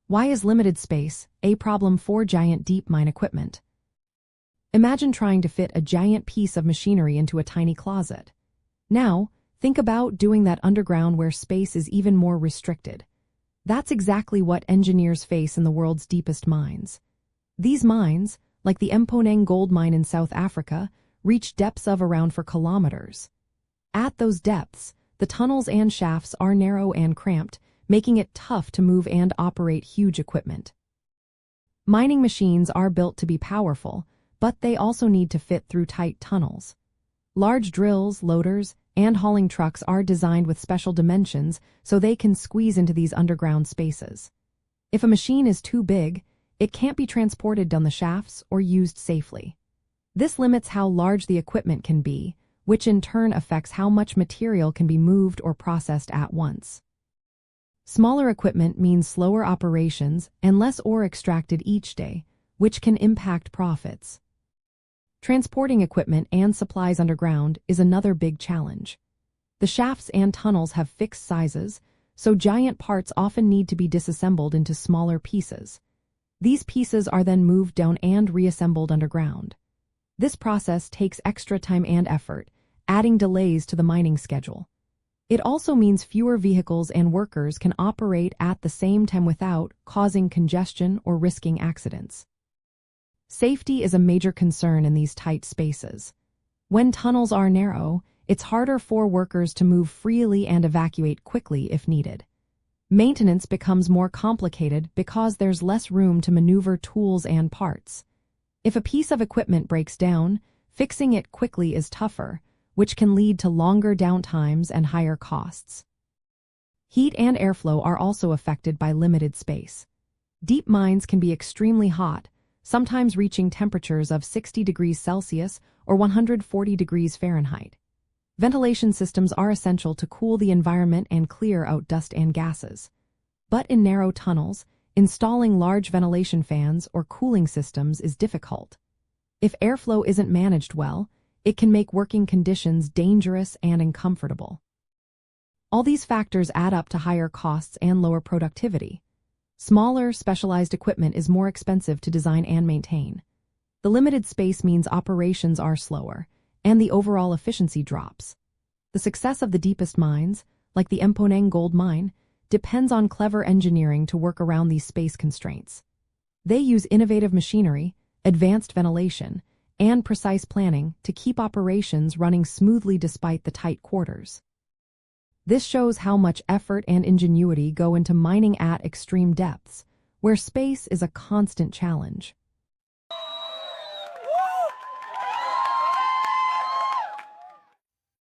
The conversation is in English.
Why is limited space a problem for giant deep mine equipment? Imagine trying to fit a giant piece of machinery into a tiny closet. Now, think about doing that underground where space is even more restricted. That's exactly what engineers face in the world's deepest mines. These mines, like the Mponeng gold mine in South Africa, reach depths of around 4 kilometers. At those depths, the tunnels and shafts are narrow and cramped, making it tough to move and operate huge equipment. Mining machines are built to be powerful, but they also need to fit through tight tunnels. Large drills, loaders, and hauling trucks are designed with special dimensions so they can squeeze into these underground spaces. If a machine is too big, it can't be transported down the shafts or used safely. This limits how large the equipment can be, which in turn affects how much material can be moved or processed at once. Smaller equipment means slower operations and less ore extracted each day, which can impact profits. Transporting equipment and supplies underground is another big challenge. The shafts and tunnels have fixed sizes, so giant parts often need to be disassembled into smaller pieces. These pieces are then moved down and reassembled underground. This process takes extra time and effort, adding delays to the mining schedule. It also means fewer vehicles and workers can operate at the same time without causing congestion or risking accidents. Safety is a major concern in these tight spaces. When tunnels are narrow, it's harder for workers to move freely and evacuate quickly if needed. Maintenance becomes more complicated because there's less room to maneuver tools and parts. If a piece of equipment breaks down, fixing it quickly is tougher, which can lead to longer downtimes and higher costs. Heat and airflow are also affected by limited space. Deep mines can be extremely hot, sometimes reaching temperatures of 60 degrees Celsius or 140 degrees Fahrenheit. Ventilation systems are essential to cool the environment and clear out dust and gases. But in narrow tunnels, installing large ventilation fans or cooling systems is difficult. If airflow isn't managed well, it can make working conditions dangerous and uncomfortable. All these factors add up to higher costs and lower productivity. Smaller, specialized equipment is more expensive to design and maintain. The limited space means operations are slower, and the overall efficiency drops. The success of the deepest mines, like the Mponeng gold mine, depends on clever engineering to work around these space constraints. They use innovative machinery, advanced ventilation, and precise planning to keep operations running smoothly despite the tight quarters. This shows how much effort and ingenuity go into mining at extreme depths, where space is a constant challenge.